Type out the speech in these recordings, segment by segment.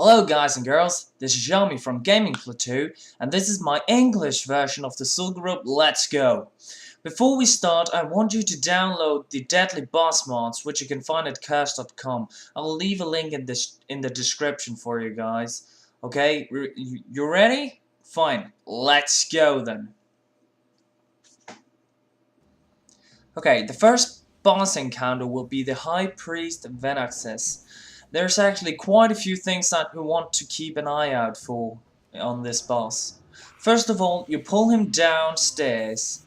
Hello guys and girls, this is Yami from Gaming Plateau, and this is my English version of the Zul'Gurub Let's Go. Before we start, I want you to download the Deadly Boss mods, which you can find at curse.com. I'll leave a link in the description for you guys. Okay, you ready? Fine, let's go then. Okay, the first boss encounter will be the High Priest Venaxis. There's actually quite a few things that we want to keep an eye out for on this boss. First of all, you pull him downstairs.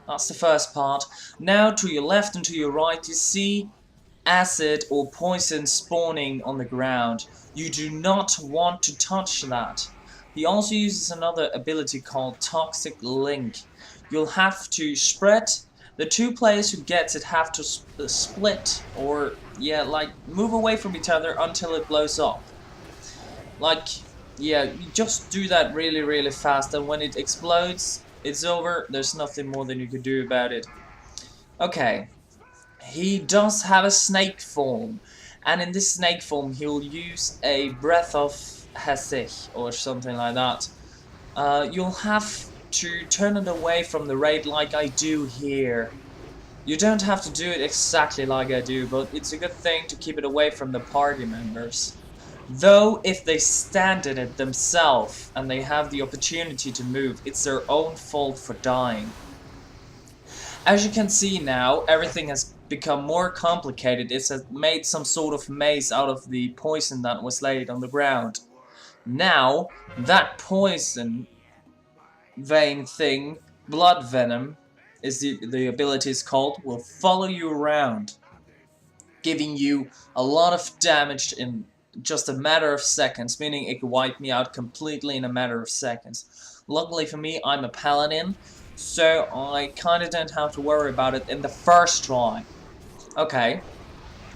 That's the first part. Now to your left and to your right you see acid or poison spawning on the ground. You do not want to touch that. He also uses another ability called Toxic Link. You'll have to spread. The two players who gets it have to split, or yeah, like move away from each other until it blows up. Like, yeah, you just do that really fast, and when it explodes, it's over. There's nothing more than you can do about it. Okay, he does have a snake form, and in this snake form he'll use a breath of Hesich or something like that. You'll have to turn it away from the raid like I do here. You don't have to do it exactly like I do, but it's a good thing to keep it away from the party members. Though if they stand in it themselves and they have the opportunity to move, it's their own fault for dying. As you can see now, everything has become more complicated. It's made some sort of maze out of the poison that was laid on the ground. Now, that poison vein thing, blood venom is the ability is called, will follow you around, giving you a lot of damage in just a matter of seconds, meaning it can wipe me out completely in a matter of seconds. Luckily for me, I'm a paladin, so I kinda don't have to worry about it in the first try. Okay,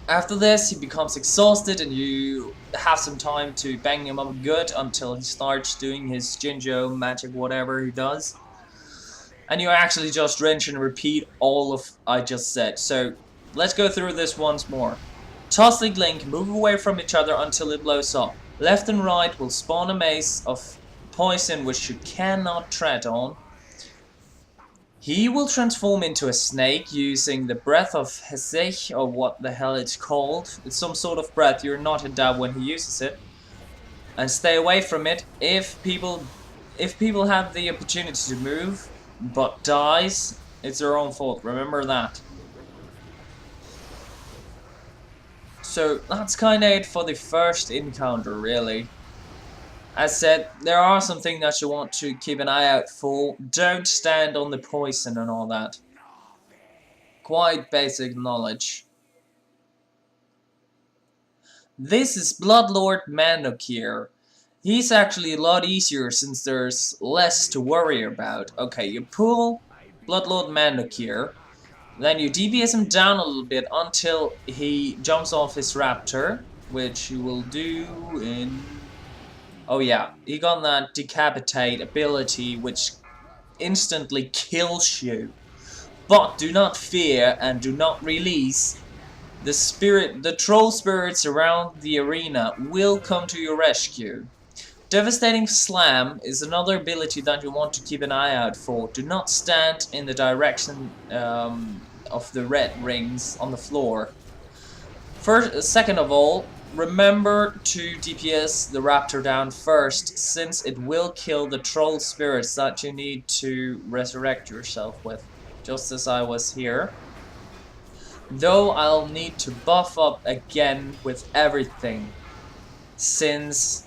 after this he becomes exhausted and you have some time to bang him up good until he starts doing his Jinjo magic whatever he does. And you actually just rinse and repeat all of I just said. So let's go through this once more. Toxic Link, move away from each other until it blows up. Left and right will spawn a maze of poison which you cannot tread on. He will transform into a snake using the breath of Hesich, or what the hell it's called. It's some sort of breath, you're not in doubt when he uses it. And stay away from it. If people have the opportunity to move but dies, it's their own fault, remember that. So that's kinda it for the first encounter, really. As said, there are some things that you want to keep an eye out for. Don't stand on the poison and all that. Quite basic knowledge. This is Bloodlord Mandokir. He's actually a lot easier since there's less to worry about. Okay, you pull Bloodlord Mandokir, then you DPS him down a little bit until he jumps off his raptor, which you will do in... Oh yeah, he got that decapitate ability which instantly kills you. But do not fear and do not release. The troll spirits around the arena will come to your rescue. Devastating Slam is another ability that you want to keep an eye out for. Do not stand in the direction of the red rings on the floor. Second of all, remember to DPS the raptor down first, since it will kill the troll spirits that you need to resurrect yourself with, just as I was here. Though I'll need to buff up again with everything, since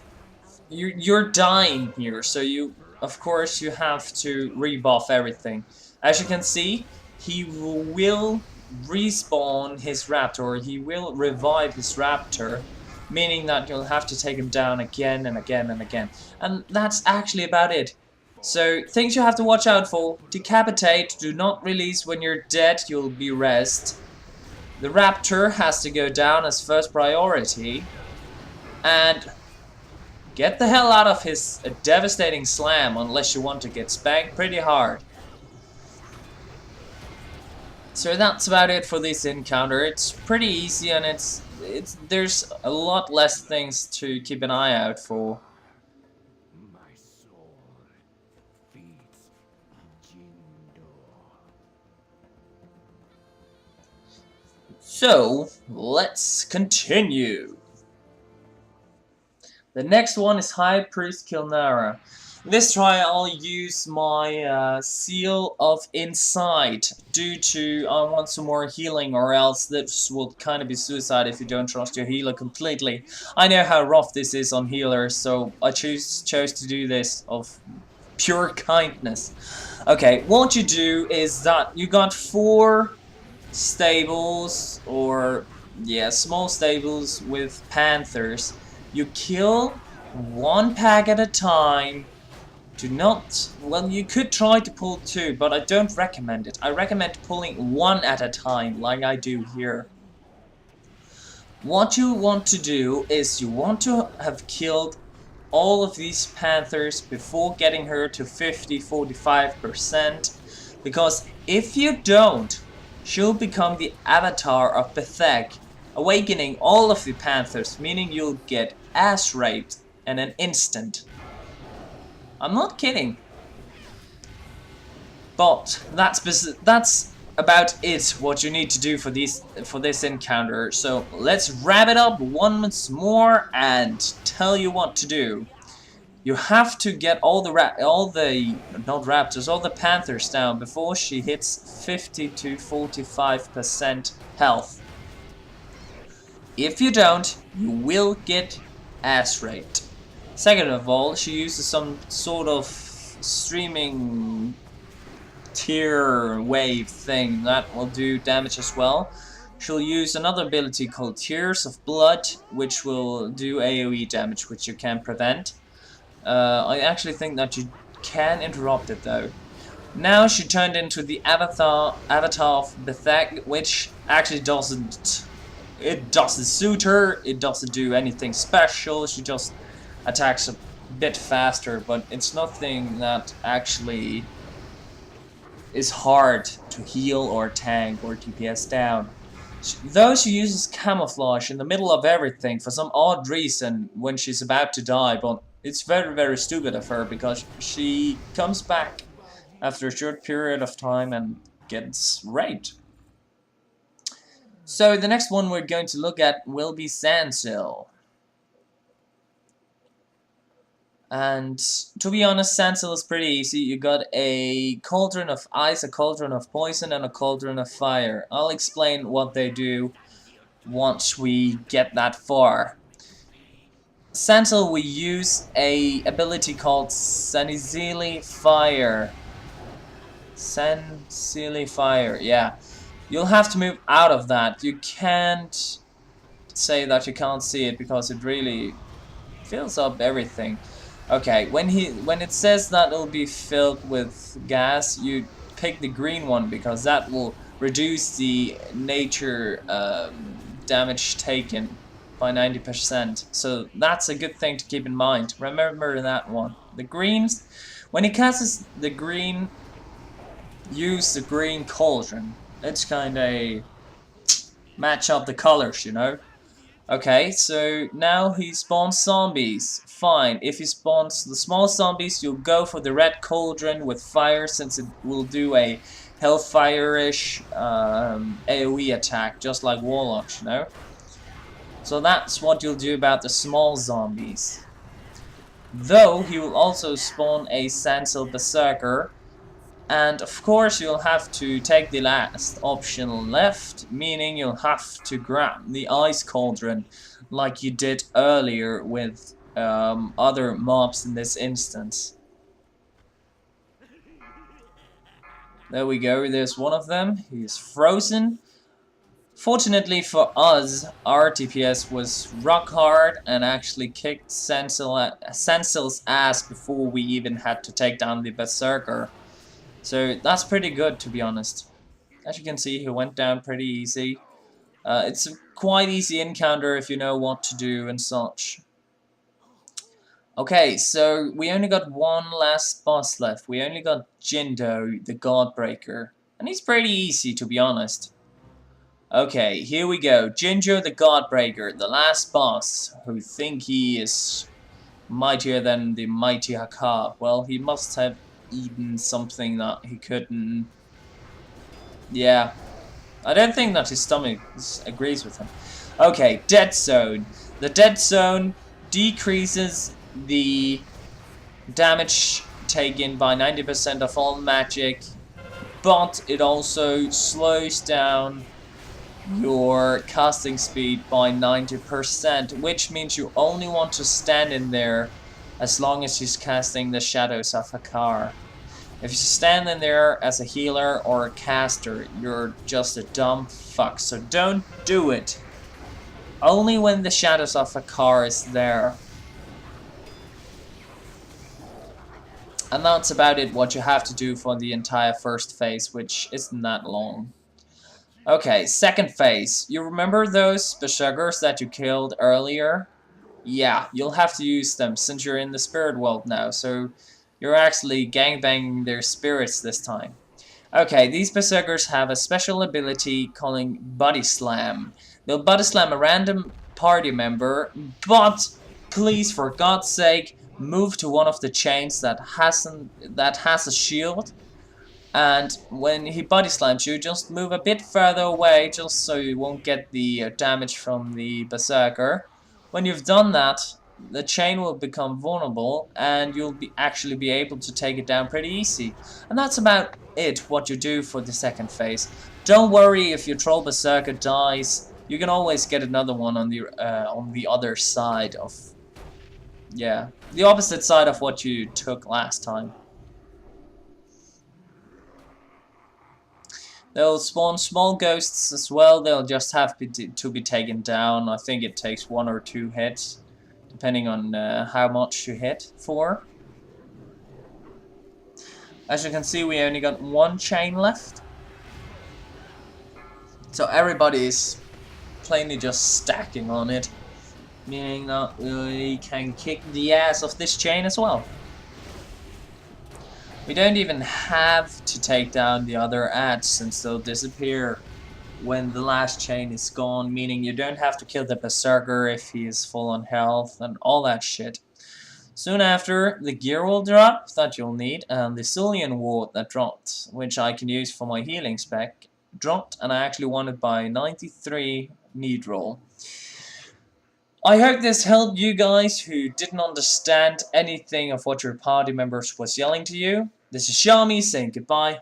you're dying here, so of course you have to rebuff everything. As you can see, he will respawn his raptor, or he will revive his raptor, meaning that you'll have to take him down again and again and again. And that's actually about it. So, things you have to watch out for: decapitate, do not release when you're dead, you'll be rezzed. The raptor has to go down as first priority, and get the hell out of his devastating slam unless you want to get spanked pretty hard. So that's about it for this encounter. It's pretty easy and it's there's a lot less things to keep an eye out for. My sword feeds Jindo. So let's continue. The next one is High Priest Kilnara. This try I'll use my Seal of Insight due to I want some more healing, or else this will kind of be suicide if you don't trust your healer completely. I know how rough this is on healers, so I chose to do this of pure kindness. Okay, what you do is that you got 4 stables, or yeah, small stables with panthers. You kill 1 pack at a time. Do not, well, you could try to pull 2, but I don't recommend it. I recommend pulling 1 at a time, like I do here. What you want to do is you want to have killed all of these panthers before getting her to 50-45%, because if you don't, she'll become the avatar of Bethek, awakening all of the panthers, meaning you'll get ass raped in an instant. I'm not kidding. But that's about it, what you need to do for this encounter. So let's wrap it up once more and tell you what to do. You have to get all the panthers down before she hits 50-45% health. If you don't, you will get ass raped. Second of all, she uses some sort of streaming tear wave thing that will do damage as well. She'll use another ability called Tears of Blood, which will do AoE damage, which you can prevent. I actually think that you can interrupt it though. Now she turned into the avatar of Bethek, which actually doesn't suit her. It doesn't do anything special. She just attacks a bit faster, but it's nothing that actually is hard to heal or tank or DPS down. Though she uses camouflage in the middle of everything for some odd reason when she's about to die, but it's very, very stupid of her because she comes back after a short period of time and gets raped. So the next one we're going to look at will be Sandsill. And to be honest, Sandsill is pretty easy. You got a cauldron of ice, a cauldron of poison, and a cauldron of fire. I'll explain what they do once we get that far. Sandsill, we use a ability called Sanizili Fire. Sanzili Fire, yeah. You'll have to move out of that. You can't say that you can't see it because it really fills up everything. Okay, when it says that it'll be filled with gas, you pick the green one because that will reduce the nature damage taken by 90%. So that's a good thing to keep in mind. Remember that one. The greens, when he casts the green, use the green cauldron. Let's kind of match up the colors, you know. Okay, so now he spawns zombies. Fine, if he spawns the small zombies, you'll go for the red cauldron with fire, since it will do a hellfire-ish AoE attack, just like warlocks, you know? So that's what you'll do about the small zombies. Though, he will also spawn a Sandsill Berserker, and of course you'll have to take the last option left, meaning you'll have to grab the ice cauldron like you did earlier with other mobs in this instance. There we go, there's one of them. He's frozen. Fortunately for us, our DPS was rock hard and actually kicked Sansill's ass before we even had to take down the Berserker. So that's pretty good, to be honest. As you can see, he went down pretty easy. It's a quite easy encounter if you know what to do and such. Okay, so we only got one last boss left. We only got Jindo, the Godbreaker. And he's pretty easy, to be honest. Okay, here we go. Jinjo the Godbreaker, the last boss, who think he is mightier than the mighty Hakka. Well, he must have eaten something that he couldn't. Yeah, I don't think that his stomach agrees with him. Okay, Dead Zone. The Dead Zone decreases the damage taken by 90% of all magic, but it also slows down your casting speed by 90%, which means you only want to stand in there as long as he's casting the Shadows of Hakar. If you stand in there as a healer or a caster, you're just a dumb fuck, so don't do it. Only when the Shadows of Hakar is there. And that's about it, what you have to do for the entire first phase, which isn't that long. Okay, second phase. You remember those Berserkers that you killed earlier? Yeah, you'll have to use them since you're in the spirit world now, so you're actually gangbanging their spirits this time. Okay, these Berserkers have a special ability calling Body Slam. They'll Body Slam a random party member, but please, for God's sake, move to one of the chains that has a shield. And when he body slams you, just move a bit further away, just so you won't get the damage from the Berserker. When you've done that, the chain will become vulnerable, and you'll actually be able to take it down pretty easy. And that's about it, what you do for the second phase. Don't worry if your Troll Berserker dies, you can always get another one on the other side of... yeah, the opposite side of what you took last time. They'll spawn small ghosts as well. They'll just have to be taken down. I think it takes 1 or 2 hits, depending on how much you hit for. As you can see, we only got 1 chain left. So everybody is plainly just stacking on it, meaning that we can kick the ass of this chain as well. We don't even have to take down the other ads, since they'll disappear when the last chain is gone, meaning you don't have to kill the Berserker if he is full on health and all that shit. Soon after, the gear will drop that you'll need, and the Cillian Ward that dropped, which I can use for my healing spec, dropped, and I actually won it by 93 need roll. I hope this helped you guys who didn't understand anything of what your party members was yelling to you. This is Yami saying goodbye.